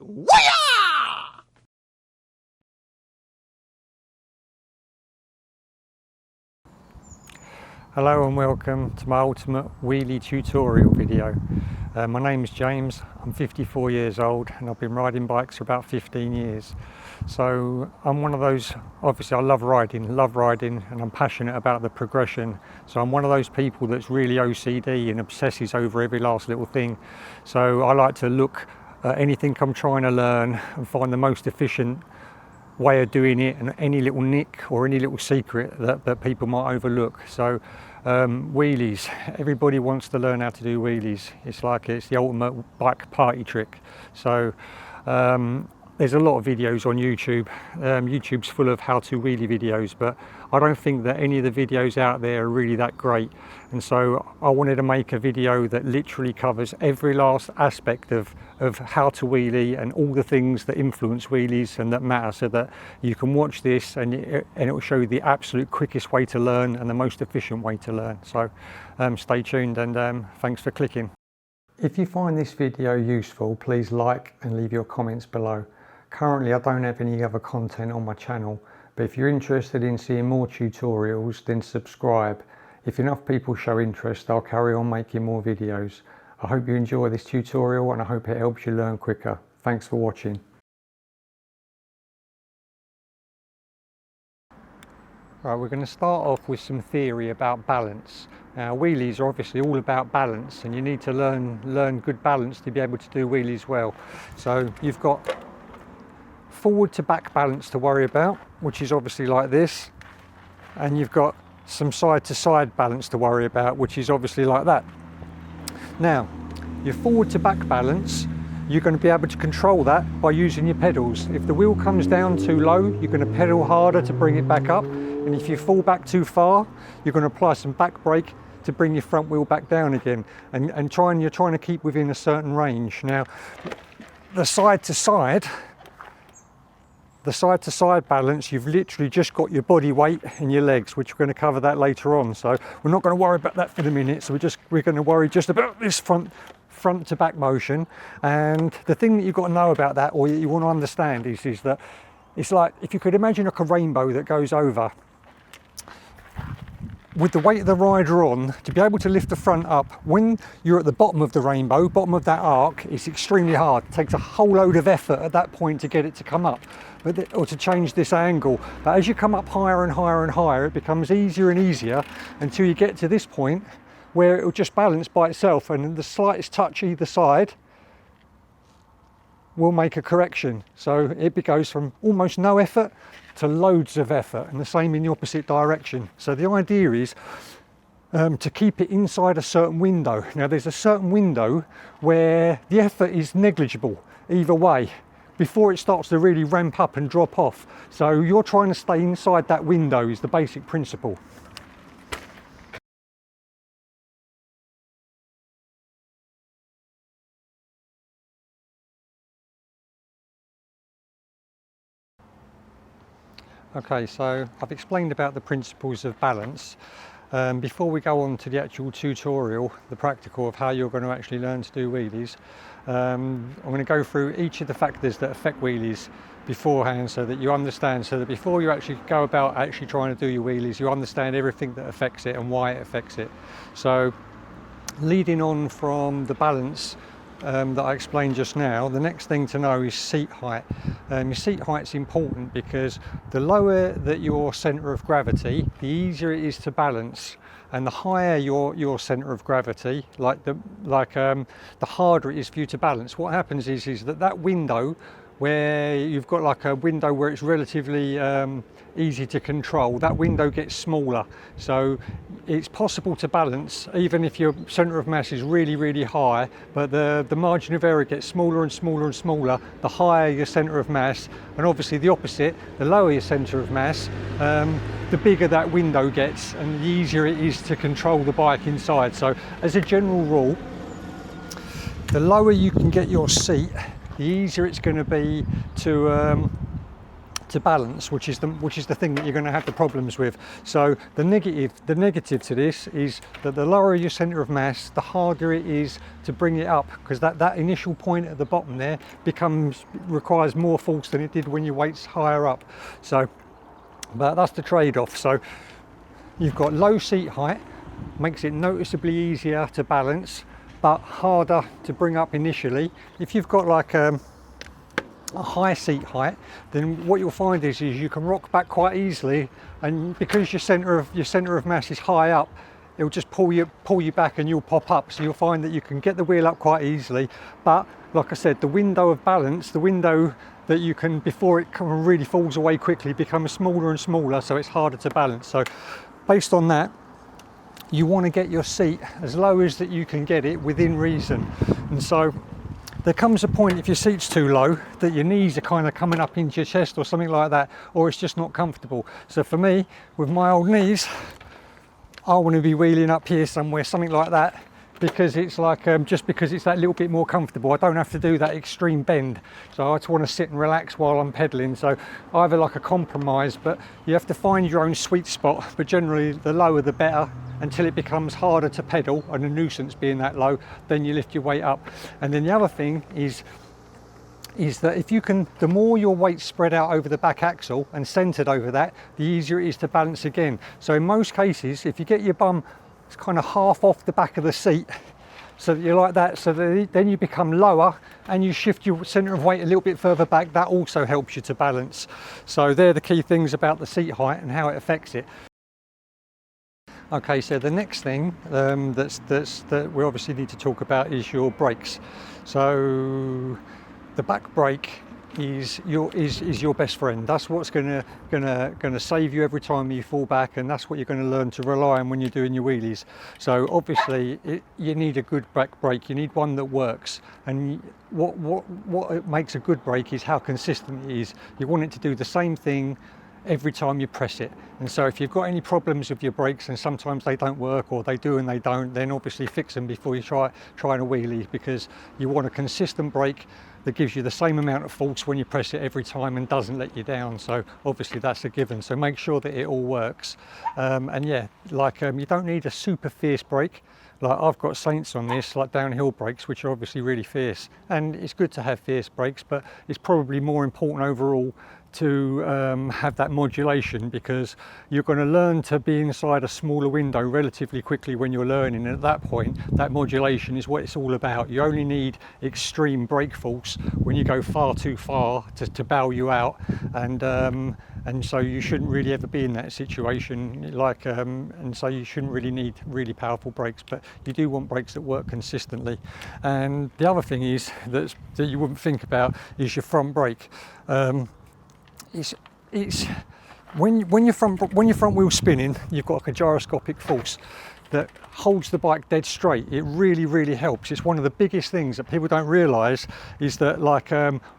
Wah! Hello and welcome to my ultimate wheelie tutorial video. My name is James, I'm 54 years old and I've been riding bikes for about 15 years. So I'm one of those, obviously I love riding and I'm passionate about the progression. So I'm one of those people that's really OCD and obsesses over every last little thing. So I like to look at anything I'm trying to learn and find the most efficient way of doing it, and any little nick or any little secret that people might overlook. So wheelies, everybody wants to learn how to do wheelies. It's the ultimate bike party trick. So there's a lot of videos on YouTube. YouTube's full of how-to wheelie videos, but I don't think that any of the videos out there are really that great. And so I wanted to make a video that literally covers every last aspect of how to wheelie and all the things that influence wheelies and that matter, so that you can watch this and it will show you the absolute quickest way to learn and the most efficient way to learn. So stay tuned and thanks for clicking. If you find this video useful, please like and leave your comments below. Currently I don't have any other content on my channel, but if you're interested in seeing more tutorials, then subscribe. If enough people show interest, I'll carry on making more videos. I hope you enjoy this tutorial and I hope it helps you learn quicker. Thanks for watching. Right, we're going to start off with some theory about balance. Now, wheelies are obviously all about balance, and you need to learn good balance to be able to do wheelies well. So you've got forward to back balance to worry about, which is obviously like this, and you've got some side to side balance to worry about, which is obviously like that. Now, your forward to back balance, you're going to be able to control that by using your pedals. If the wheel comes down too low, you're going to pedal harder to bring it back up, and if you fall back too far, you're going to apply some back brake to bring your front wheel back down again, and you're trying to keep within a certain range. Now, the side to side balance, you've literally just got your body weight and your legs, which we're going to cover that later on. So we're not going to worry about that for the minute. So we're going to worry just about this front to back motion. And the thing that you've got to know about that, or you want to understand, is that it's like, if you could imagine like a rainbow that goes over. With the weight of the rider on, to be able to lift the front up, when you're at the bottom of the rainbow, bottom of that arc, it's extremely hard. It takes a whole load of effort at that point to get it to come up, or to change this angle. But as you come up higher and higher and higher, it becomes easier and easier until you get to this point where it will just balance by itself, and the slightest touch either side will make a correction. So it goes from almost no effort to loads of effort, and the same in the opposite direction. So the idea is to keep it inside a certain window. Now there's a certain window where the effort is negligible either way before it starts to really ramp up and drop off. So you're trying to stay inside that window is the basic principle. Okay, so I've explained about the principles of balance. Before we go on to the actual tutorial, the practical of how you're going to actually learn to do wheelies, I'm going to go through each of the factors that affect wheelies beforehand, so that you understand, so that before you actually go about actually trying to do your wheelies, you understand everything that affects it and why it affects it. So leading on from the balance that I explained just now, the next thing to know is seat height. Your seat height's important because the lower that your centre of gravity, the easier it is to balance, and the higher your centre of gravity, the harder it is for you to balance. What happens is that window where you've got like a window where it's relatively easy to control, that window gets smaller. So it's possible to balance even if your centre of mass is really high, but the margin of error gets smaller and smaller and smaller the higher your centre of mass, and obviously the opposite, the lower your centre of mass, the bigger that window gets and the easier it is to control the bike inside. So as a general rule, the lower you can get your seat, the easier it's going to be to to balance, which is the thing that you're going to have the problems with. So the negative to this is that the lower your center of mass, the harder it is to bring it up, because that initial point at the bottom there requires more force than it did when your weight's higher up. So, but that's the trade-off. So you've got low seat height, makes it noticeably easier to balance, but harder to bring up initially. If you've got like a high seat height, then what you'll find is you can rock back quite easily, and because your center of mass is high up, it'll just pull you back and you'll pop up. So you'll find that you can get the wheel up quite easily, but like I said, the window of balance, the window that you can, before it really falls away quickly, becomes smaller and smaller, so it's harder to balance. So based on that, you want to get your seat as low as that you can get it within reason. And so there comes a point, if your seat's too low, that your knees are kind of coming up into your chest or something like that, or it's just not comfortable. So for me, with my old knees, I want to be wheeling up here somewhere, something like that, because it's like just because it's that little bit more comfortable. I don't have to do that extreme bend, so I just want to sit and relax while I'm pedaling. So either like a compromise, but you have to find your own sweet spot, but generally the lower the better, until it becomes harder to pedal, and a nuisance being that low, then you lift your weight up. And then the other thing is that if you can, the more your weight's spread out over the back axle and centered over that, the easier it is to balance again. So in most cases, if you get your bum kind of half off the back of the seat, so that you're like that, so that then you become lower and you shift your center of weight a little bit further back, that also helps you to balance. So they're the key things about the seat height and how it affects it. Okay, so the next thing that we obviously need to talk about is your brakes. So the back brake is your best friend. That's what's gonna save you every time you fall back, and that's what you're going to learn to rely on when you're doing your wheelies. So obviously you need a good back brake. You need one that works, and what makes a good brake is how consistent it is. You want it to do the same thing every time you press it. And so if you've got any problems with your brakes, and sometimes they don't work, or they do and they don't, then obviously fix them before you try a wheelie, because you want a consistent brake that gives you the same amount of force when you press it every time and doesn't let you down. So obviously that's a given, so make sure that it all works. And yeah, like you don't need a super fierce brake. Like I've got Saints on this, like downhill brakes, which are obviously really fierce, and it's good to have fierce brakes, but it's probably more important overall to have that modulation, because you're going to learn to be inside a smaller window relatively quickly when you're learning, and at that point that modulation is what it's all about. You only need extreme brake force when you go far too far to bail you out, and so you shouldn't really ever be in that situation, like and so you shouldn't really need really powerful brakes, but you do want brakes that work consistently. And the other thing is that you wouldn't think about is your front brake. It's when your front wheel's spinning, you've got like a gyroscopic force that holds the bike dead straight. It really helps. It's one of the biggest things that people don't realise, is that like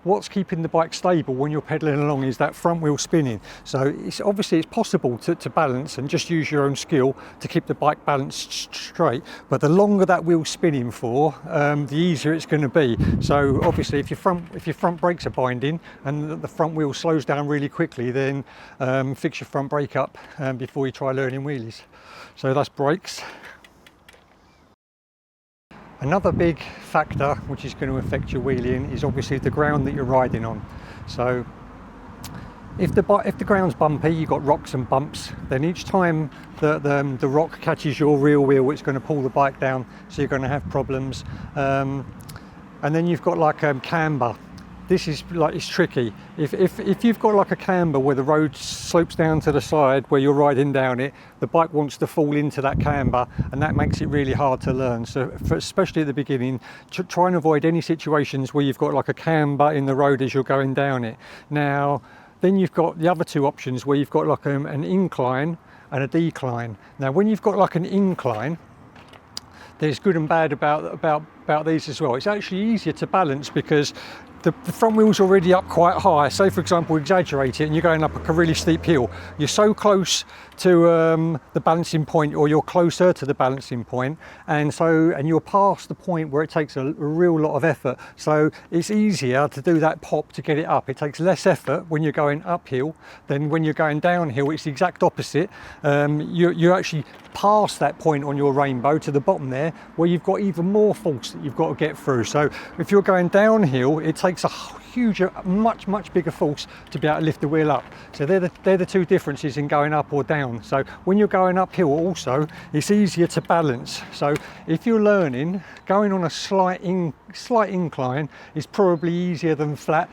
what's keeping the bike stable when you're pedaling along is that front wheel spinning. So it's possible to balance and just use your own skill to keep the bike balanced straight, but the longer that wheel's spinning for, the easier it's going to be. So obviously if your front brakes are binding and the front wheel slows down really quickly, then fix your front brake up before you try learning wheelies. So that's brakes. Another big factor which is going to affect your wheeling is obviously the ground that you're riding on. So if the ground's bumpy, you've got rocks and bumps, then each time the rock catches your rear wheel, it's going to pull the bike down, so you're going to have problems. And then you've got like camber. This is like, it's tricky. If you've got like a camber where the road slopes down to the side where you're riding down it, the bike wants to fall into that camber, and that makes it really hard to learn. So especially at the beginning, try and avoid any situations where you've got like a camber in the road as you're going down it. Now, then you've got the other two options where you've got like an incline and a decline. Now, when you've got like an incline, there's good and bad about these as well. It's actually easier to balance because the front wheel's already up quite high. Say for example, exaggerate it and you're going up like a really steep hill. You're so close to the balancing point, or you're closer to the balancing point, and you're past the point where it takes a real lot of effort. So it's easier to do that pop to get it up. It takes less effort when you're going uphill than when you're going downhill. It's the exact opposite. You're actually past that point on your rainbow to the bottom there, where you've got even more force that you've got to get through. So if you're going downhill, it takes a huge, much bigger force to be able to lift the wheel up. So they're the two differences in going up or down. So when you're going uphill also, it's easier to balance. So if you're learning, going on a slight incline is probably easier than flat,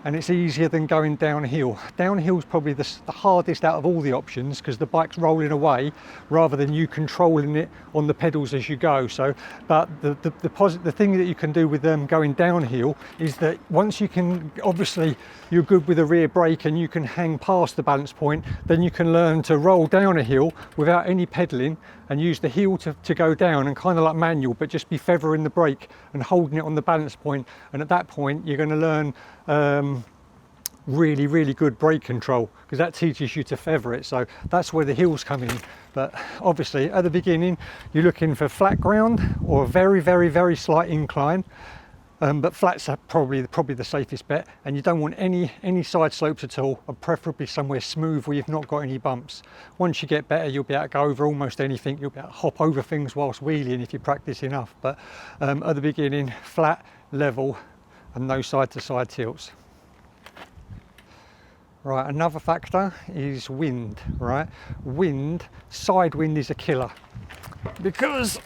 and it's easier than going downhill. Downhill's probably the hardest out of all the options, because the bike's rolling away rather than you controlling it on the pedals as you go. So, but the thing that you can do with them going downhill is that once you can, obviously you're good with a rear brake and you can hang past the balance point, then you can learn to roll down a hill without any pedaling and use the heel to go down, and kind of like manual, but just be feathering the brake and holding it on the balance point. And at that point you're going to learn really good brake control, because that teaches you to feather it. So that's where the hills come in. But obviously at the beginning you're looking for flat ground or a very slight incline, but flats are probably the safest bet, and you don't want any side slopes at all, and preferably somewhere smooth where you've not got any bumps. Once you get better, you'll be able to go over almost anything. You'll be able to hop over things whilst wheeling if you practice enough. But at the beginning, flat, level, and no side to side tilts. Right, another factor is wind, right? Side wind is a killer, because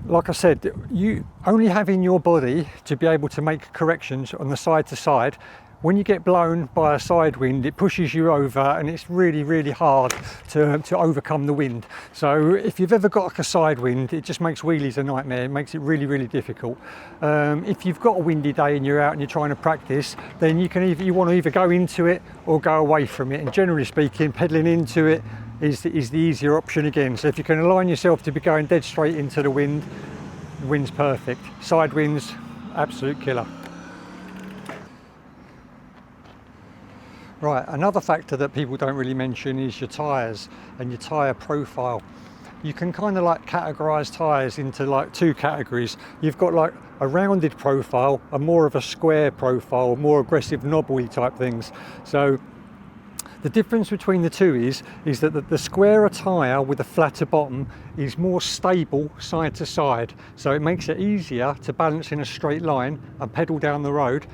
like I said, you only having your body to be able to make corrections on the side to side. When you get blown by a side wind, it pushes you over, and it's really hard to overcome the wind. So if you've ever got like a side wind, it just makes wheelies a nightmare. It makes it really difficult. If you've got a windy day and you're out and you're trying to practice, then you want to either go into it or go away from it. And generally speaking, pedaling into it is the easier option again. So if you can align yourself to be going dead straight into the wind, wind's perfect. Side winds, absolute killer. Right, another factor that people don't really mention is your tyres and your tyre profile. You can kind of like categorise tyres into like two categories. You've got like a rounded profile, a more of a square profile, more aggressive knobbly type things. So the difference between the two is that the squarer tyre with a flatter bottom is more stable side to side. So it makes it easier to balance in a straight line and pedal down the road.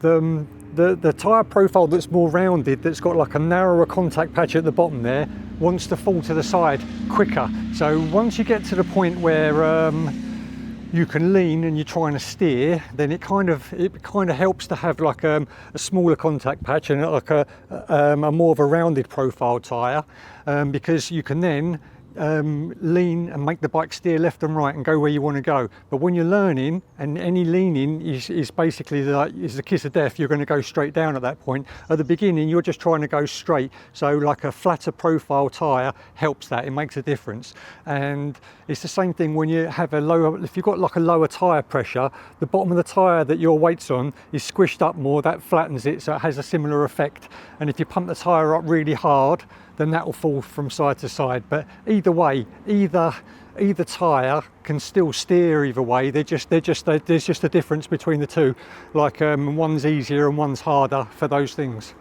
The tyre profile that's more rounded, that's got like a narrower contact patch at the bottom there, wants to fall to the side quicker. So once you get to the point where you can lean and you're trying to steer, then it kind of helps to have like a smaller contact patch and like a more of a rounded profile tyre, because you can then lean and make the bike steer left and right and go where you want to go. But when you're learning, and any leaning is basically is the kiss of death, you're going to go straight down at that point. At the beginning you're just trying to go straight, so like a flatter profile tyre helps that. It makes a difference. And it's the same thing when you have if you've got like a lower tyre pressure, the bottom of the tyre that your weight's on is squished up more, that flattens it, so it has a similar effect. And if you pump the tyre up really hard, then that will fall from side to side. But either way, either tyre can still steer either way. There's just a difference between the two. Like one's easier and one's harder for those things.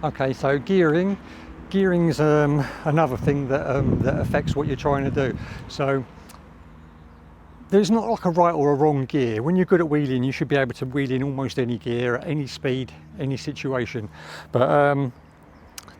Okay, so gearing's another thing that affects what you're trying to do. So there's not like a right or a wrong gear. When you're good at wheeling, you should be able to wheel in almost any gear, at any speed, any situation. But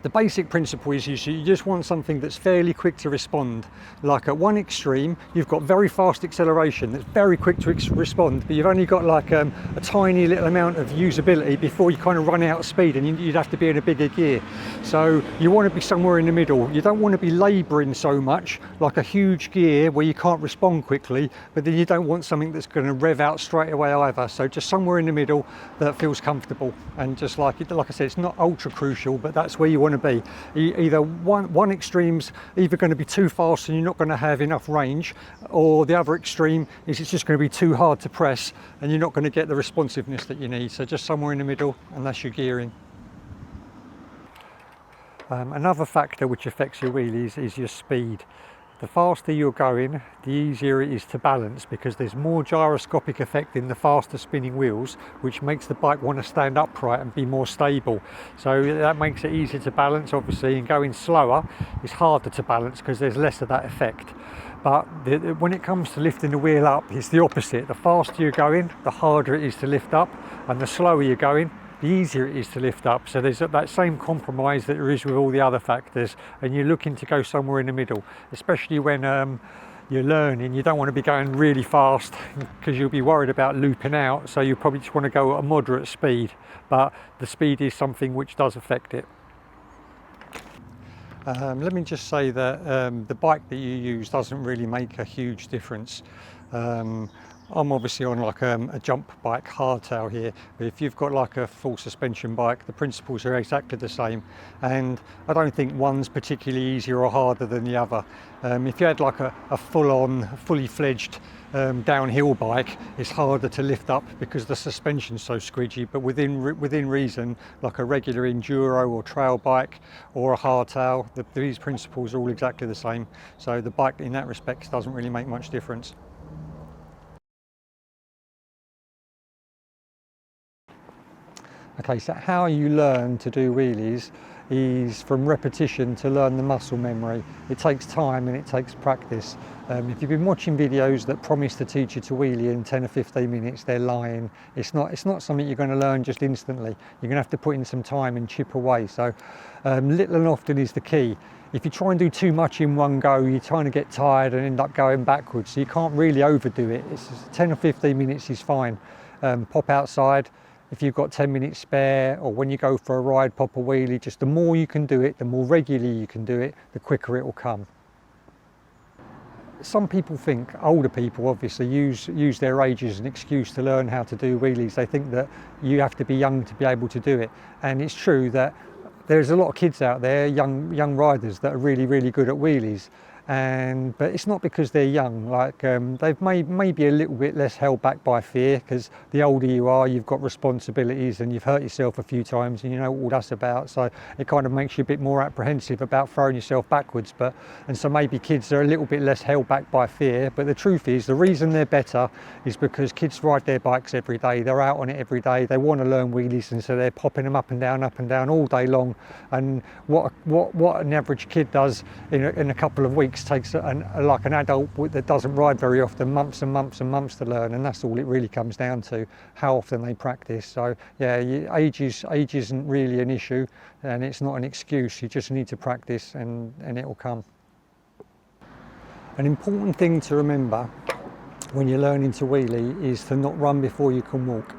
the basic principle is you just want something that's fairly quick to respond. Like at one extreme, you've got very fast acceleration that's very quick to respond, but you've only got like a tiny little amount of usability before you kind of run out of speed, and you'd have to be in a bigger gear. So you want to be somewhere in the middle. You don't want to be labouring so much, like a huge gear where you can't respond quickly, but then you don't want something that's going to rev out straight away either. So just somewhere in the middle that feels comfortable, and just like I said, it's not ultra crucial, but that's where you want going to be. Either one extreme's either going to be too fast and you're not going to have enough range, or the other extreme is it's just going to be too hard to press and you're not going to get the responsiveness that you need. So just somewhere in the middle, and that's your gearing. Another factor which affects your wheelies is your speed. The faster you're going, the easier it is to balance, because there's more gyroscopic effect in the faster spinning wheels, which makes the bike want to stand upright and be more stable. So that makes it easier to balance, obviously, and going slower is harder to balance because there's less of that effect. But when it comes to lifting the wheel up, it's the opposite. The faster you're going, the harder it is to lift up, and the slower you're going, the easier it is to lift up. So there's that same compromise that there is with all the other factors, and you're looking to go somewhere in the middle, especially when you're learning. You don't want to be going really fast because you'll be worried about looping out, so you probably just want to go at a moderate speed, but the speed is something which does affect it. Let me just say that the bike that you use doesn't really make a huge difference. I'm obviously on like a jump bike hardtail here, but if you've got like a full suspension bike, the principles are exactly the same, and I don't think one's particularly easier or harder than the other. If you had like a full-on, fully fledged downhill bike, it's harder to lift up because the suspension's so squidgy, but within reason, like a regular enduro or trail bike or a hardtail, these principles are all exactly the same. So the bike in that respect doesn't really make much difference. Okay, so how you learn to do wheelies is from repetition to learn the muscle memory. It takes time and it takes practice. If you've been watching videos that promise to teach you to wheelie in 10 or 15 minutes, they're lying. It's not something you're going to learn just instantly. You're going to have to put in some time and chip away. So little and often is the key. If you try and do too much in one go, you're trying to get tired and end up going backwards. So you can't really overdo it. It's 10 or 15 minutes is fine. Pop outside. If you've got 10 minutes spare, or when you go for a ride, pop a wheelie. Just the more you can do it, the more regularly you can do it, the quicker it will come. Some people think, older people obviously, use their age as an excuse to learn how to do wheelies. They think that you have to be young to be able to do it. And it's true that there's a lot of kids out there, young riders, that are really, really good at wheelies. But it's not because they're young. Like they've maybe a little bit less held back by fear, because the older you are, you've got responsibilities and you've hurt yourself a few times and you know what all that's about, so it kind of makes you a bit more apprehensive about throwing yourself backwards. And so maybe kids are a little bit less held back by fear, but the truth is the reason they're better is because kids ride their bikes every day, they're out on it every day, they want to learn wheelies, and so they're popping them up and down all day long. And what an average kid does in a couple of weeks takes like an adult that doesn't ride very often months and months and months to learn, and that's all it really comes down to, how often they practice. So yeah, age isn't really an issue, and it's not an excuse. You just need to practice and it will come. An important thing to remember when you're learning to wheelie is to not run before you can walk.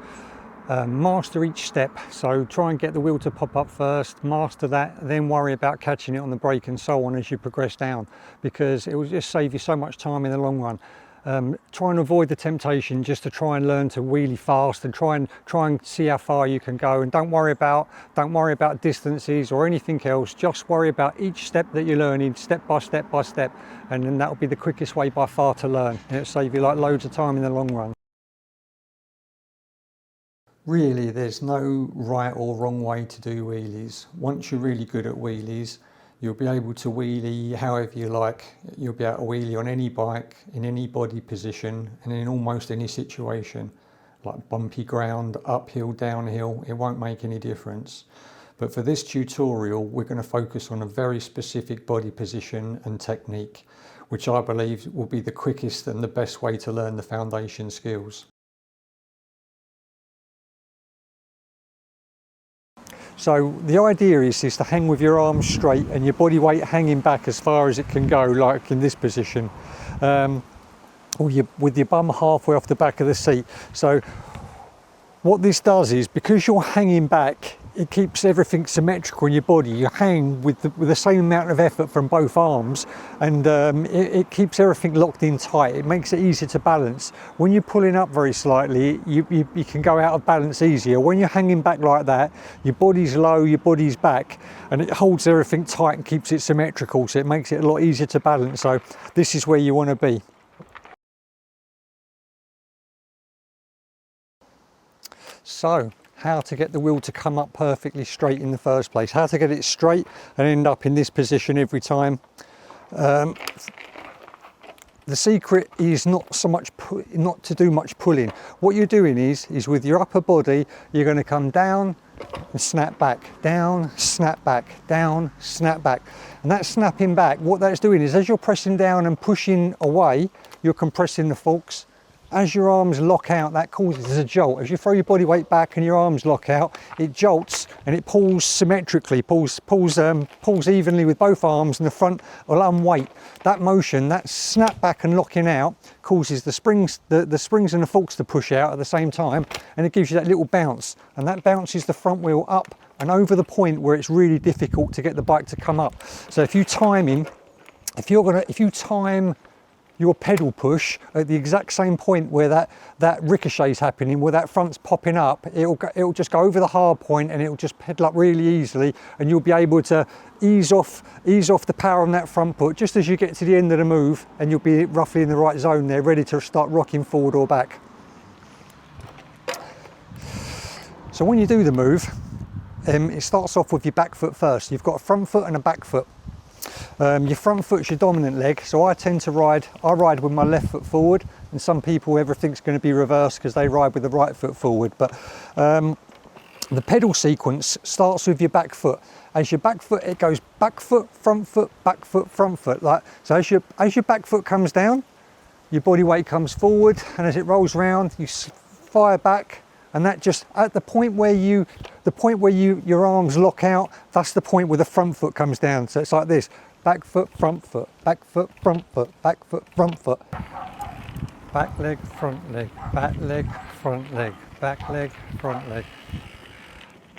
Master each step, so try and get the wheel to pop up first, master that, then worry about catching it on the brake and so on as you progress down, because it will just save you so much time in the long run. Try and avoid the temptation just to try and learn to wheelie fast and try and see how far you can go, and don't worry about distances or anything else. Just worry about each step that you're learning, step by step by step, and then that will be the quickest way by far to learn, and it'll save you like loads of time in the long run. Really, there's no right or wrong way to do wheelies. Once you're really good at wheelies, you'll be able to wheelie however you like. You'll be able to wheelie on any bike, in any body position, and in almost any situation. Like bumpy ground, uphill, downhill, it won't make any difference. But for this tutorial, we're going to focus on a very specific body position and technique, which I believe will be the quickest and the best way to learn the foundation skills. So the idea is to hang with your arms straight and your body weight hanging back as far as it can go, like in this position, or with your bum halfway off the back of the seat. So what this does is, because you're hanging back, it keeps everything symmetrical in your body. You hang with the same amount of effort from both arms, and it keeps everything locked in tight. It makes it easier to balance. When you're pulling up very slightly, you can go out of balance easier. When you're hanging back like that, your body's low, your body's back, and it holds everything tight and keeps it symmetrical, so it makes it a lot easier to balance. So this is where you want to be. So, how to get the wheel to come up perfectly straight in the first place, how to get it straight and end up in this position every time. The secret is not to do much pulling. What you're doing is with your upper body, you're going to come down and snap back, down, snap back, down, snap back. And that snapping back, what that's doing is as you're pressing down and pushing away, you're compressing the forks. As your arms lock out, that causes a jolt. As you throw your body weight back and your arms lock out, it jolts and it pulls symmetrically, pulls evenly with both arms, and the front will unweight. That motion, that snap back and locking out, causes the springs and the forks to push out at the same time, and it gives you that little bounce. And that bounces the front wheel up and over the point where it's really difficult to get the bike to come up. So if you time your pedal push at the exact same point where that ricochet is happening, where that front's popping up, it'll just go over the hard point and it'll just pedal up really easily, and you'll be able to ease off the power on that front foot just as you get to the end of the move, and you'll be roughly in the right zone there, ready to start rocking forward or back. So when you do the move, it starts off with your back foot first. You've got a front foot and a back foot. Your front foot's your dominant leg, so I ride with my left foot forward, and some people everything's going to be reversed because they ride with the right foot forward. But the pedal sequence starts with your back foot. As your back foot, it goes back foot, front foot, back foot, front foot. Like so, as your back foot comes down, your body weight comes forward, and as it rolls round, you fire back. And that just at the point where your arms lock out, that's the point where the front foot comes down. So it's like this: back foot, front foot, back foot, front foot, back foot, front foot. Back leg, front leg, back leg, front leg, back leg, front leg,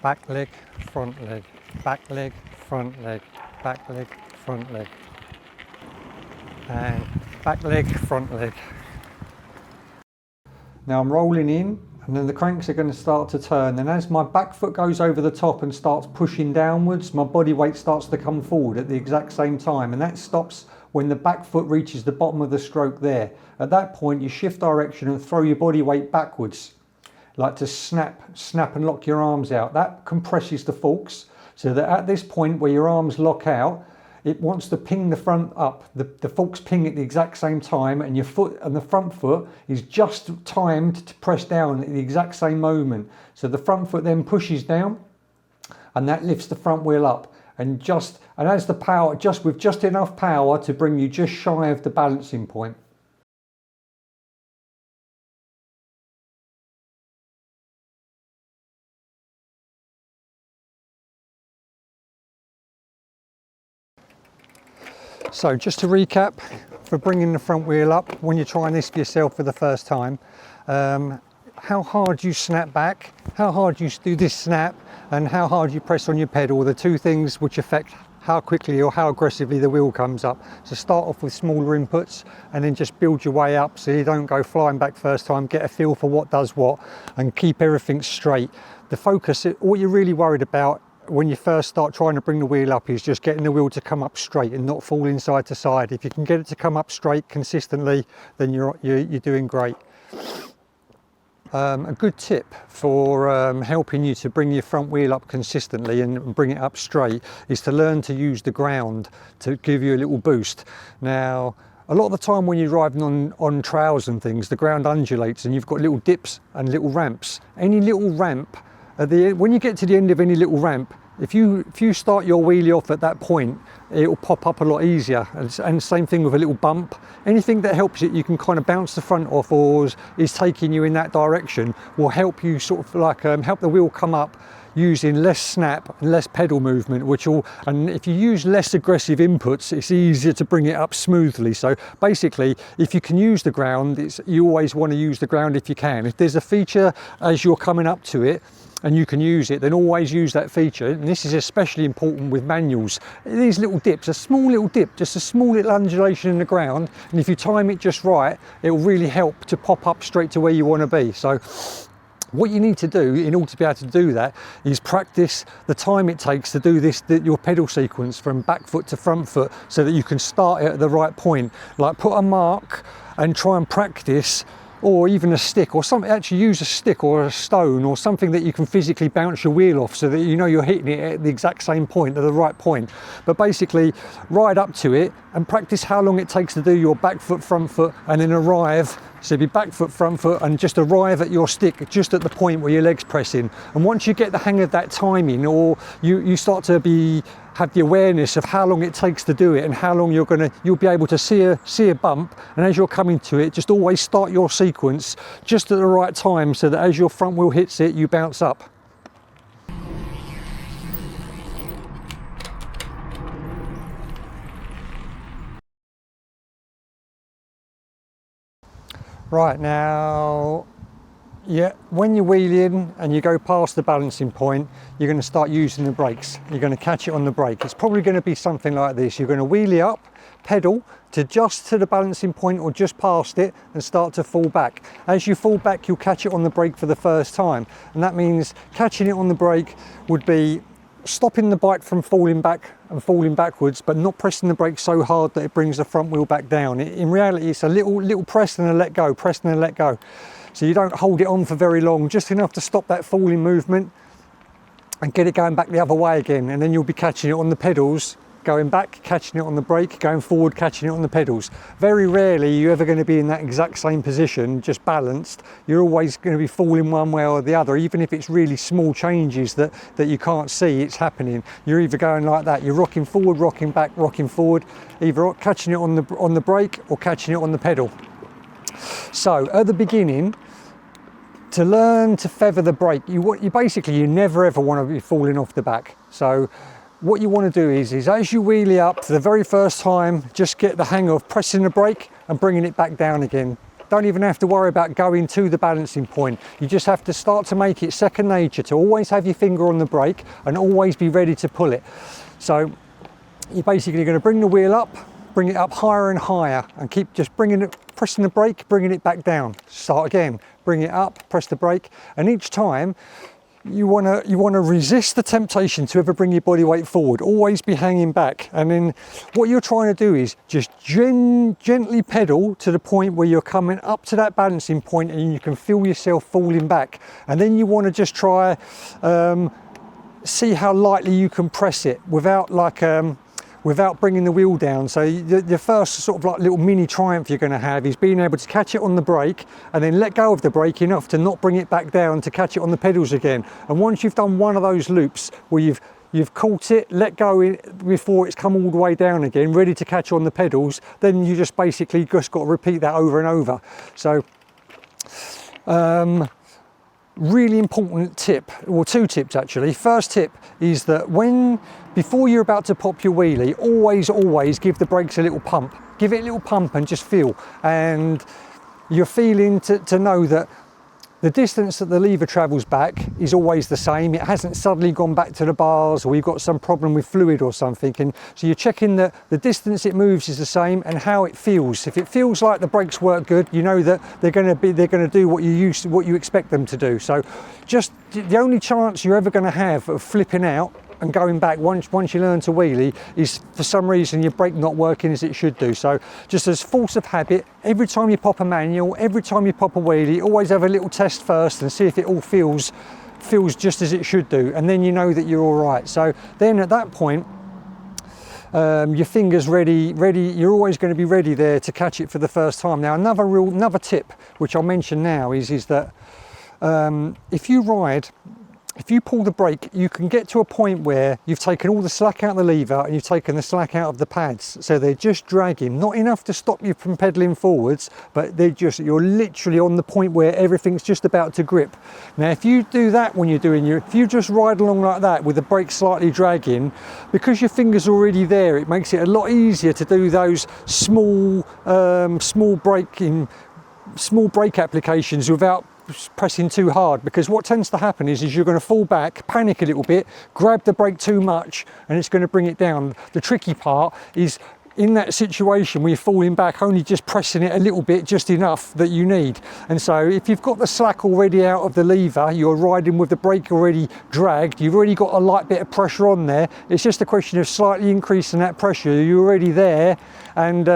back leg, front leg, back leg, front leg, back leg, front leg, and back leg, front leg. Now I'm rolling in, and then the cranks are going to start to turn, and as my back foot goes over the top and starts pushing downwards, my body weight starts to come forward at the exact same time, and that stops when the back foot reaches the bottom of the stroke there. At that point you shift direction and throw your body weight backwards, like to snap and lock your arms out. That compresses the forks, so that at this point where your arms lock out, it wants to ping the front up. The forks ping at the exact same time, and your foot and the front foot is just timed to press down at the exact same moment. So the front foot then pushes down, and that lifts the front wheel up, and as the power, with just enough power to bring you just shy of the balancing point. So just to recap, for bringing the front wheel up, when you're trying this for yourself for the first time, how hard you snap back, how hard you do this snap, and how hard you press on your pedal are the two things which affect how quickly or how aggressively the wheel comes up. So start off with smaller inputs and then just build your way up so you don't go flying back first time, get a feel for what does what, and keep everything straight. The focus, what you're really worried about when you first start trying to bring the wheel up is just getting the wheel to come up straight and not falling side to side. If you can get it to come up straight consistently, then you're doing great. A good tip for helping you to bring your front wheel up consistently and bring it up straight is to learn to use the ground to give you a little boost. Now, a lot of the time when you're driving on trails and things, the ground undulates and you've got little dips and little ramps. Any little ramp, when you get to the end of any little ramp, if you start your wheelie off at that point, it will pop up a lot easier. And same thing with a little bump. Anything that helps it, you can kind of bounce the front off or is taking you in that direction, will help you sort of like help the wheel come up using less snap and less pedal movement, and if you use less aggressive inputs, it's easier to bring it up smoothly. So basically, if you can use the ground, you always want to use the ground if you can. If there's a feature as you're coming up to it, and you can use it, then always use that feature. And this is especially important with manuals. These little dips, a small little dip, just a small little undulation in the ground, and if you time it just right, it will really help to pop up straight to where you want to be. So what you need to do in order to be able to do that is practice the time it takes to do this, your pedal sequence from back foot to front foot, so that you can start it at the right point. Like put a mark and try and practice, or even a stick or something, actually use a stick or a stone or something that you can physically bounce your wheel off, so that you know you're hitting it at the exact same point, at the right point. But basically ride up to it and practice how long it takes to do your back foot, front foot, and then arrive. So be back foot, front foot, and just arrive at your stick just at the point where your leg's pressing. And once you get the hang of that timing, or you start to have the awareness of how long it takes to do it and how long you'll be able to see a bump, and as you're coming to it, just always start your sequence just at the right time, so that as your front wheel hits it, you bounce up. Right, now, yeah, when you're wheeling and you go past the balancing point, you're going to start using the brakes. You're going to catch it on the brake. It's probably going to be something like this. You're going to wheelie up, pedal to just to the balancing point or just past it, and start to fall back. As you fall back, you'll catch it on the brake for the first time. And that means catching it on the brake would be stopping the bike from falling back and falling backwards, but not pressing the brake so hard that it brings the front wheel back down. In reality, it's a little press and a let go, press and a let go. So you don't hold it on for very long, just enough to stop that falling movement and get it going back the other way again. And then you'll be catching it on the pedals, going back, catching it on the brake, going forward, catching it on the pedals. Very rarely you're ever going to be in that exact same position, just balanced. You're always going to be falling one way or the other, even if it's really small changes that you can't see it's happening. You're either going like that, you're rocking forward, rocking back, rocking forward, either catching it on the brake or catching it on the pedal. So at the beginning, to learn to feather the brake, you never ever want to be falling off the back. So what you want to do is as you wheelie up for the very first time, just get the hang of pressing the brake and bringing it back down again. Don't even have to worry about going to the balancing point. You just have to start to make it second nature to always have your finger on the brake and always be ready to pull it. So you're basically going to bring the wheel up, bring it up higher and higher, and keep just pressing the brake, bringing it back down. Start again, bring it up, press the brake, and each time you want to resist the temptation to ever bring your body weight forward. Always be hanging back, and then what you're trying to do is just gently pedal to the point where you're coming up to that balancing point and you can feel yourself falling back. And then you want to just try see how lightly you can press it without bringing the wheel down. So the first sort of like little mini triumph you're going to have is being able to catch it on the brake and then let go of the brake enough to not bring it back down to catch it on the pedals again. And once you've done one of those loops where you've caught it, let go before it's come all the way down again, ready to catch on the pedals, then you just basically just got to repeat that over and over. So really important tip, or two tips actually. First tip is that before you're about to pop your wheelie, always give the brakes a little pump. Give it a little pump and just feel. And you're feeling to know that the distance that the lever travels back is always the same. It hasn't suddenly gone back to the bars, or you've got some problem with fluid or something. And so you're checking that the distance it moves is the same and how it feels. If it feels like the brakes work good, you know that they're going to do what you expect them to do. So just the only chance you're ever going to have of flipping out and going back once you learn to wheelie is for some reason your brake not working as it should do. So just as force of habit, every time you pop a manual, every time you pop a wheelie, always have a little test first and see if it all feels just as it should do, and then you know that you're all right. So then at that point, your finger's ready, you're always going to be ready there to catch it for the first time. Now another tip which I'll mention now is that if you pull the brake, you can get to a point where you've taken all the slack out of the lever and you've taken the slack out of the pads. So they're just dragging, not enough to stop you from pedaling forwards, but you're literally on the point where everything's just about to grip. Now, if you do that when you're if you just ride along like that with the brake slightly dragging, because your finger's already there, it makes it a lot easier to do those small brake applications without pressing too hard, because what tends to happen is you're going to fall back, panic a little bit, grab the brake too much, and it's going to bring it down. The tricky part is in that situation where you're falling back, only just pressing it a little bit, just enough that you need. And so if you've got the slack already out of the lever, you're riding with the brake already dragged, you've already got a light bit of pressure on there, it's just a question of slightly increasing that pressure. You're already there, and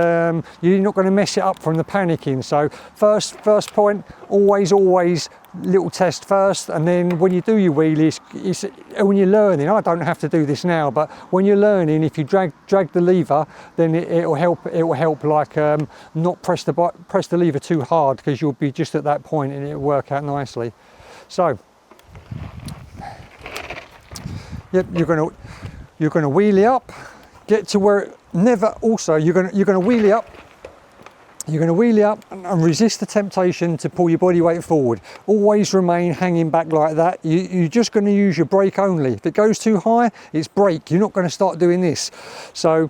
you're not going to mess it up from the panicking. So first point, always little test first, and then when you do your wheelies, when you're learning, I don't have to do this now, but when you're learning, if you drag the lever, then it'll help like not press the lever too hard, because you'll be just at that point and it'll work out nicely. So yep, you're going to wheelie up, get to where you're going to wheelie up. You're going to wheelie up and resist the temptation to pull your body weight forward. Always remain hanging back like that. You're just going to use your brake only. If it goes too high, it's brake. You're not going to start doing this. So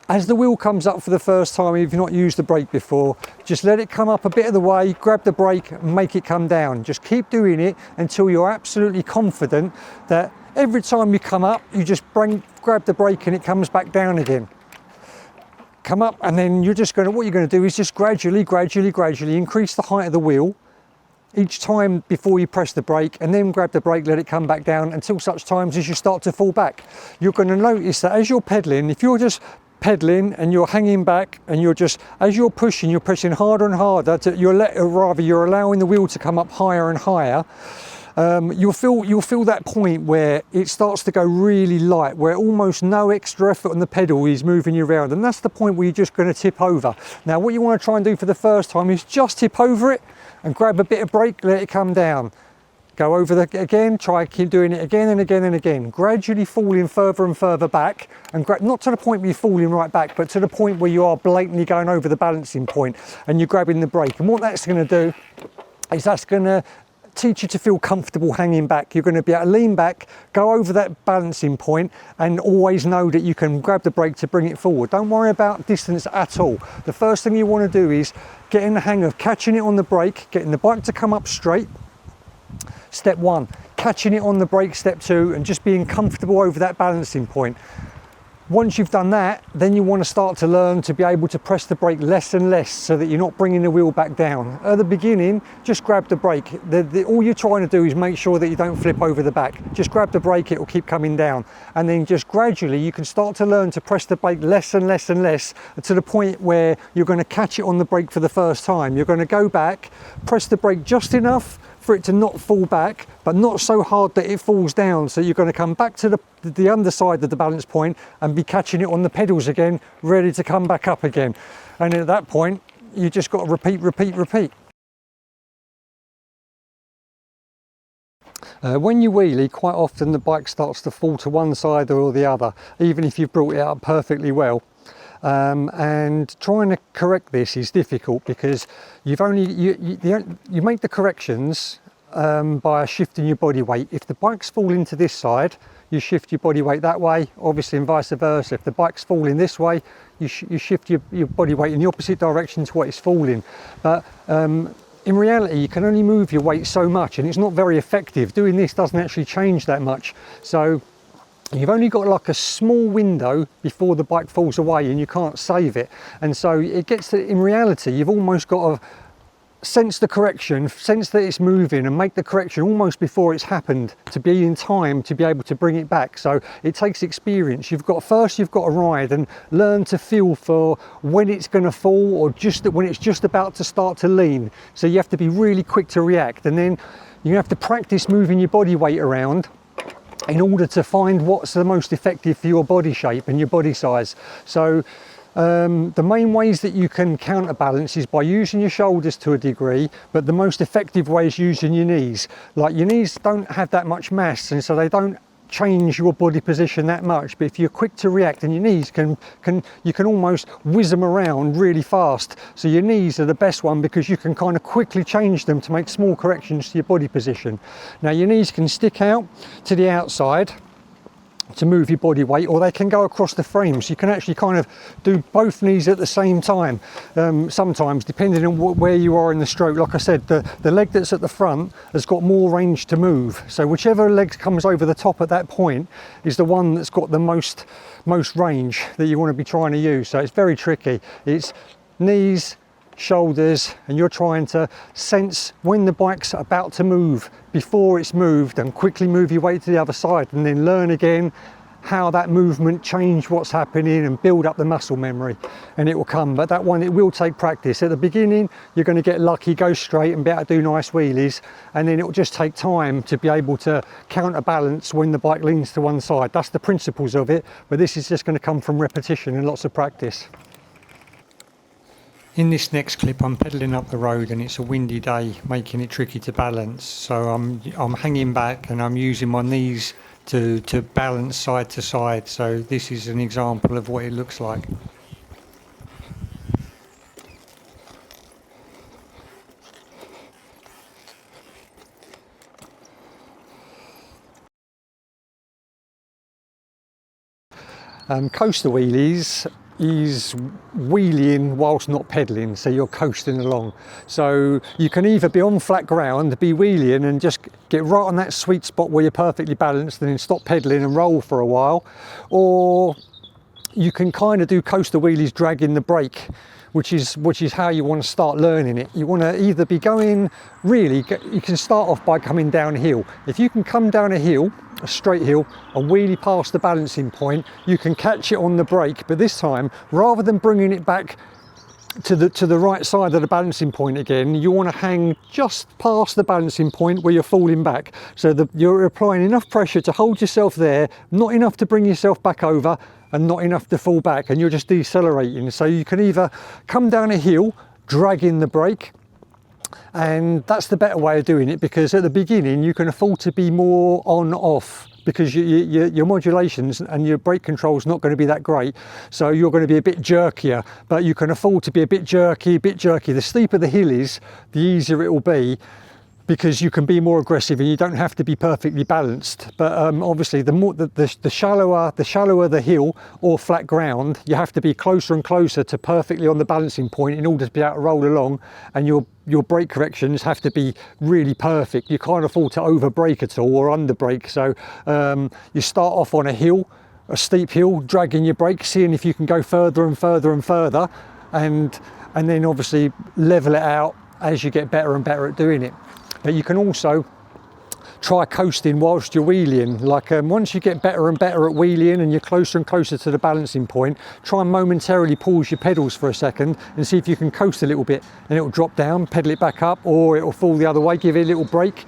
as the wheel comes up for the first time, if you've not used the brake before, just let it come up a bit of the way, grab the brake and make it come down. Just keep doing it until you're absolutely confident that every time you come up, you just grab the brake and it comes back down again. Come up, and then what you're going to do is just gradually increase the height of the wheel each time before you press the brake, and then grab the brake, let it come back down until such times as you start to fall back. You're going to notice that as you're pedaling, if you're just pedaling and you're hanging back and as you're pushing, you're pressing harder and harder, you're allowing the wheel to come up higher and higher. You'll feel that point where it starts to go really light, where almost no extra effort on the pedal is moving you around, and that's the point where you're just going to tip over. Now what you want to try and do for the first time is just tip over it and grab a bit of brake, let it come down. Go over again, keep doing it again and again and again, gradually falling further and further back, and not to the point where you're falling right back, but to the point where you are blatantly going over the balancing point and you're grabbing the brake. And what that's going to do is that's going to teach you to feel comfortable hanging back. You're going to be able to lean back, go over that balancing point, and always know that you can grab the brake to bring it forward. Don't worry about distance at all. The first thing you want to do is get in the hang of catching it on the brake, getting the bike to come up straight. Step one, catching it on the brake. Step two, and just being comfortable over that balancing point. Once you've done that, then you want to start to learn to be able to press the brake less and less, so that you're not bringing the wheel back down. At the beginning, just grab the brake. All you're trying to do is make sure that you don't flip over the back. Just grab the brake, it will keep coming down. And then just gradually, you can start to learn to press the brake less and less and less, to the point where you're going to catch it on the brake for the first time. You're going to go back, press the brake just enough for it to not fall back, but not so hard that it falls down. So you're going to come back to the underside of the balance point and be catching it on the pedals again, ready to come back up again. And at that point, you just got to repeat. When you wheelie, quite often the bike starts to fall to one side or the other, even if you've brought it up perfectly well. And trying to correct this is difficult, because you make the corrections by shifting your body weight. If the bike's falling to this side, you shift your body weight that way, obviously, and vice versa. If the bike's falling this way, you shift your body weight in the opposite direction to what it's falling. But in reality, you can only move your weight so much, and it's not very effective. Doing this doesn't actually change that much. So you've only got like a small window before the bike falls away and you can't save it. And so it gets to, in reality, you've almost got to sense the correction, sense that it's moving, and make the correction almost before it's happened, to be in time to be able to bring it back. So it takes experience. You've got to ride and learn to feel for when it's going to fall, or just when it's just about to start to lean. So you have to be really quick to react, and then you have to practice moving your body weight around in order to find what's the most effective for your body shape and your body size. So the main ways that you can counterbalance is by using your shoulders to a degree, but the most effective way is using your knees. Like, your knees don't have that much mass, and so they don't change your body position that much. But if you're quick to react, and your knees you can almost whiz them around really fast. So your knees are the best one, because you can kind of quickly change them to make small corrections to your body position. Now, your knees can stick out to the outside, to move your body weight, or they can go across the frame. So you can actually kind of do both knees at the same time, sometimes depending on where you are in the stroke. Like I said, the leg that's at the front has got more range to move, so whichever leg comes over the top at that point is the one that's got the most range that you want to be trying to use. So it's very tricky. It's knees, shoulders, and you're trying to sense when the bike's about to move before it's moved, and quickly move your weight to the other side, and then learn again how that movement changed what's happening, and build up the muscle memory, and it will come. But that one, it will take practice. At the beginning you're going to get lucky, go straight and be able to do nice wheelies, and then it will just take time to be able to counterbalance when the bike leans to one side. That's the principles of it, but this is just going to come from repetition and lots of practice. In this next clip, I'm pedalling up the road and it's a windy day, making it tricky to balance. So I'm hanging back and I'm using my knees to balance side to side. So this is an example of what it looks like. Coaster wheelies is wheeling whilst not pedaling, so you're coasting along. So you can either be on flat ground, be wheeling and just get right on that sweet spot where you're perfectly balanced and then stop pedaling and roll for a while, or you can kind of do coaster wheelies dragging the brake, which is how you want to start learning it. You want to either be going, really, you can start off by coming downhill. If you can come down a hill, a straight hill, and wheelie past the balancing point, you can catch it on the brake, but this time, rather than bringing it back to the right side of the balancing point again, you want to hang just past the balancing point where you're falling back. So you're applying enough pressure to hold yourself there, not enough to bring yourself back over, and not enough to fall back, and you're just decelerating. So you can either come down a hill, dragging the brake, and that's the better way of doing it, because at the beginning you can afford to be more on off, because your modulations and your brake control is not going to be that great, so you're going to be a bit jerkier, but you can afford to be a bit jerky. The steeper the hill is, the easier it will be, because you can be more aggressive and you don't have to be perfectly balanced. But obviously the shallower the hill or flat ground, you have to be closer and closer to perfectly on the balancing point in order to be able to roll along, and your brake corrections have to be really perfect. You can't afford to over brake at all or under brake. So you start off on a hill, a steep hill, dragging your brake, seeing if you can go further and further and further, and then obviously level it out as you get better and better at doing it. But you can also try coasting whilst you're wheeling. Like once you get better and better at wheeling and you're closer and closer to the balancing point, try and momentarily pause your pedals for a second and see if you can coast a little bit, and it'll drop down, pedal it back up, or it'll fall the other way, give it a little break,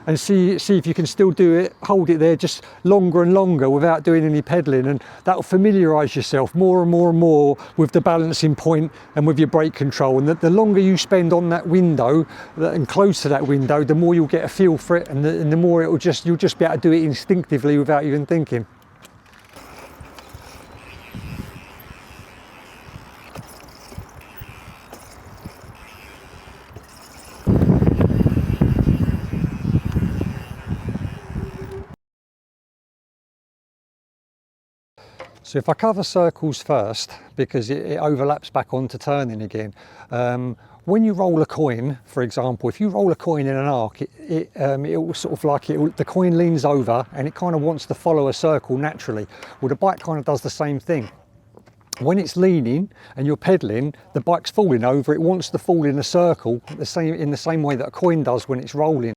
and see if you can still do it, hold it there just longer and longer without doing any pedaling, and that'll familiarise yourself more and more and more with the balancing point and with your brake control. And the longer you spend on that window and close to that window, the more you'll get a feel for it, and the more you'll just be able to do it instinctively without even thinking. So if I cover circles first, because it overlaps back onto turning again, when you roll a coin, for example, if you roll a coin in an arc, it will sort of like, the coin leans over and it kind of wants to follow a circle naturally. Well, the bike kind of does the same thing. When it's leaning and you're pedaling, the bike's falling over, it wants to fall in a circle, in the same way that a coin does when it's rolling.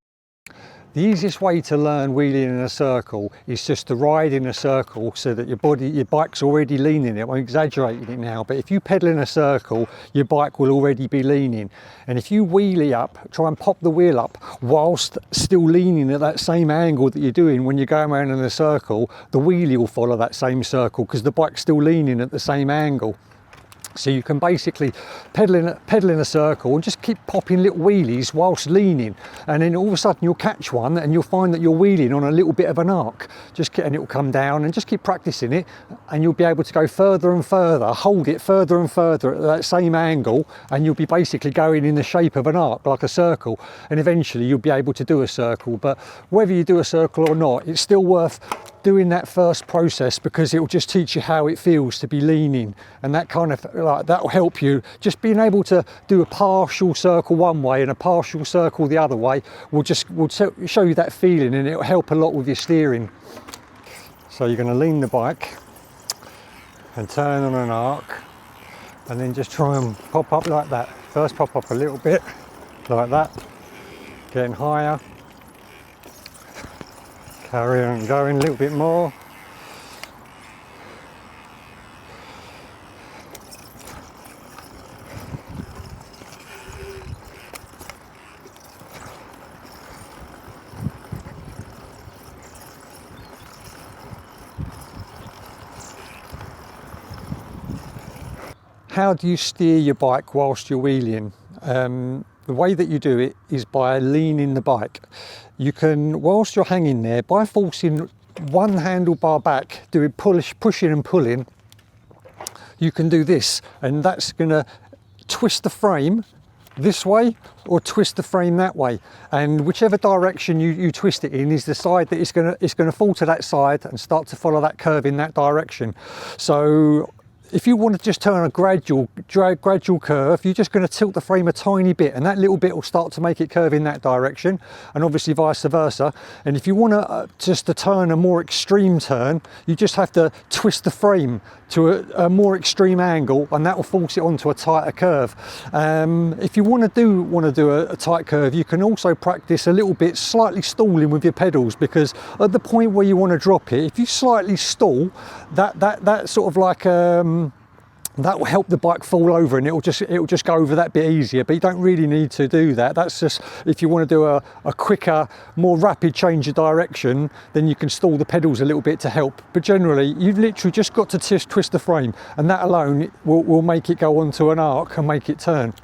The easiest way to learn wheeling in a circle is just to ride in a circle, so that your bike's already leaning. I'm exaggerating it now, but if you pedal in a circle, your bike will already be leaning. And if you wheelie up, try and pop the wheel up whilst still leaning at that same angle that you're doing when you're going around in a circle, the wheelie will follow that same circle because the bike's still leaning at the same angle. So you can basically pedal in a circle and just keep popping little wheelies whilst leaning, and then all of a sudden you'll catch one and you'll find that you're wheeling on a little bit of an arc, and it will come down, and just keep practicing it, and you'll be able to go further and further, hold it further and further at that same angle, and you'll be basically going in the shape of an arc, like a circle, and eventually you'll be able to do a circle. But whether you do a circle or not, it's still worth doing that first process, because it will just teach you how it feels to be leaning, and that kind of like that will help you. Just being able to do a partial circle one way and a partial circle the other way will show you that feeling, and it will help a lot with your steering. So you're going to lean the bike and turn on an arc, and then just try and pop up like that. First pop up a little bit like that, getting higher, carry on going a little bit more. How do you steer your bike whilst you're wheeling? The way that you do it is by leaning the bike. You can, whilst you're hanging there, by forcing one handlebar back, doing pushing and pulling, you can do this, and that's going to twist the frame this way or twist the frame that way, and whichever direction you twist it in is the side that it's going to fall to that side and start to follow that curve in that direction. So if you want to just turn a gradual curve, you're just going to tilt the frame a tiny bit, and that little bit will start to make it curve in that direction, and obviously vice versa. And if you want to just to turn a more extreme turn, you just have to twist the frame to a more extreme angle, and that will force it onto a tighter curve. If you want to do a tight curve, you can also practice a little bit slightly stalling with your pedals, because at the point where you want to drop it, if you slightly stall, that sort of like that will help the bike fall over, and it will just go over that bit easier. But you don't really need to do that. That's just if you want to do a quicker, more rapid change of direction, then you can stall the pedals a little bit to help. But generally, you've literally just got to twist the frame, and that alone will make it go onto an arc and make it turn.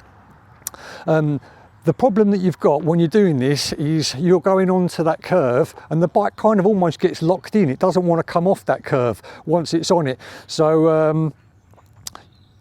The problem that you've got when you're doing this is you're going onto that curve, and the bike kind of almost gets locked in. It doesn't want to come off that curve once it's on it. So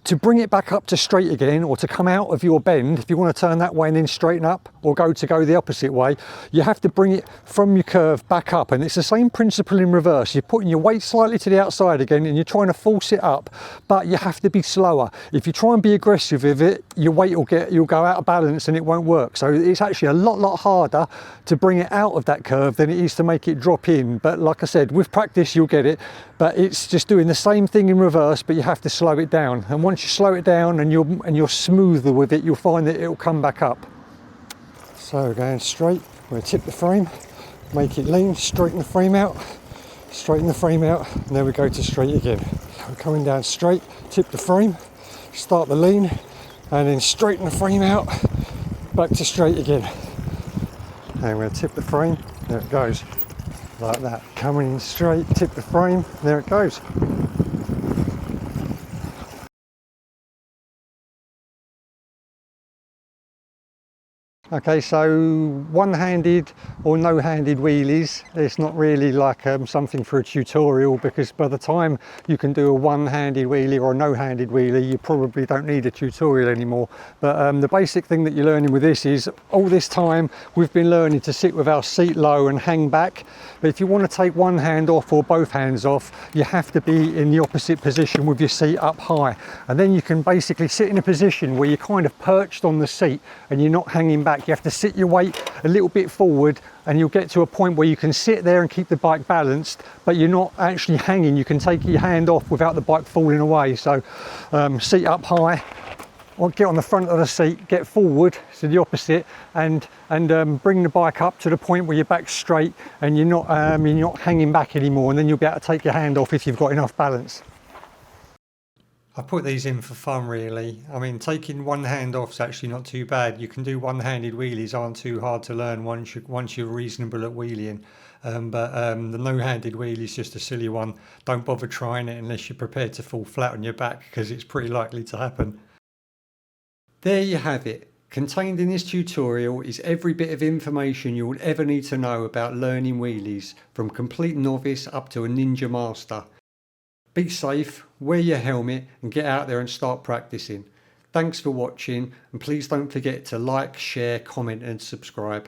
to bring it back up to straight again, or to come out of your bend, if you want to turn that way and then straighten up, or go the opposite way, you have to bring it from your curve back up. And it's the same principle in reverse. You're putting your weight slightly to the outside again, and you're trying to force it up, but you have to be slower. If you try and be aggressive with it, your weight you'll go out of balance, and it won't work. So it's actually a lot harder to bring it out of that curve than it is to make it drop in. But like I said, with practice you'll get it. But it's just doing the same thing in reverse, but you have to slow it down. And once you slow it down and you're smoother with it, you'll find that it'll come back up. So going straight, we're going to tip the frame, make it lean, straighten the frame out, and then we go to straight again. We're coming down straight, tip the frame, start the lean, and then straighten the frame out, back to straight again. And we're going to tip the frame, there it goes, like that. Coming in straight, tip the frame, there it goes. Okay, so one-handed or no-handed wheelies, it's not really like something for a tutorial, because by the time you can do a one-handed wheelie or a no-handed wheelie, you probably don't need a tutorial anymore. But the basic thing that you're learning with this is, all this time we've been learning to sit with our seat low and hang back. But if you want to take one hand off or both hands off, you have to be in the opposite position with your seat up high. And then you can basically sit in a position where you're kind of perched on the seat and you're not hanging back. You have to sit your weight a little bit forward, and you'll get to a point where you can sit there and keep the bike balanced, but you're not actually hanging. You can take your hand off without the bike falling away. So seat up high, or get on the front of the seat, get forward to the opposite, and bring the bike up to the point where your back's straight and you're not hanging back anymore, and then you'll be able to take your hand off if you've got enough balance. I put these in for fun, really. I mean, taking one hand off is actually not too bad. You can do one-handed wheelies, aren't too hard to learn once you're reasonable at wheeling. But the no-handed wheelie is just a silly one. Don't bother trying it unless you're prepared to fall flat on your back, because it's pretty likely to happen. There you have it. Contained in this tutorial is every bit of information you will ever need to know about learning wheelies, from complete novice up to a ninja master. Be safe, wear your helmet, and get out there and start practicing. Thanks for watching, and please don't forget to like, share, comment and subscribe.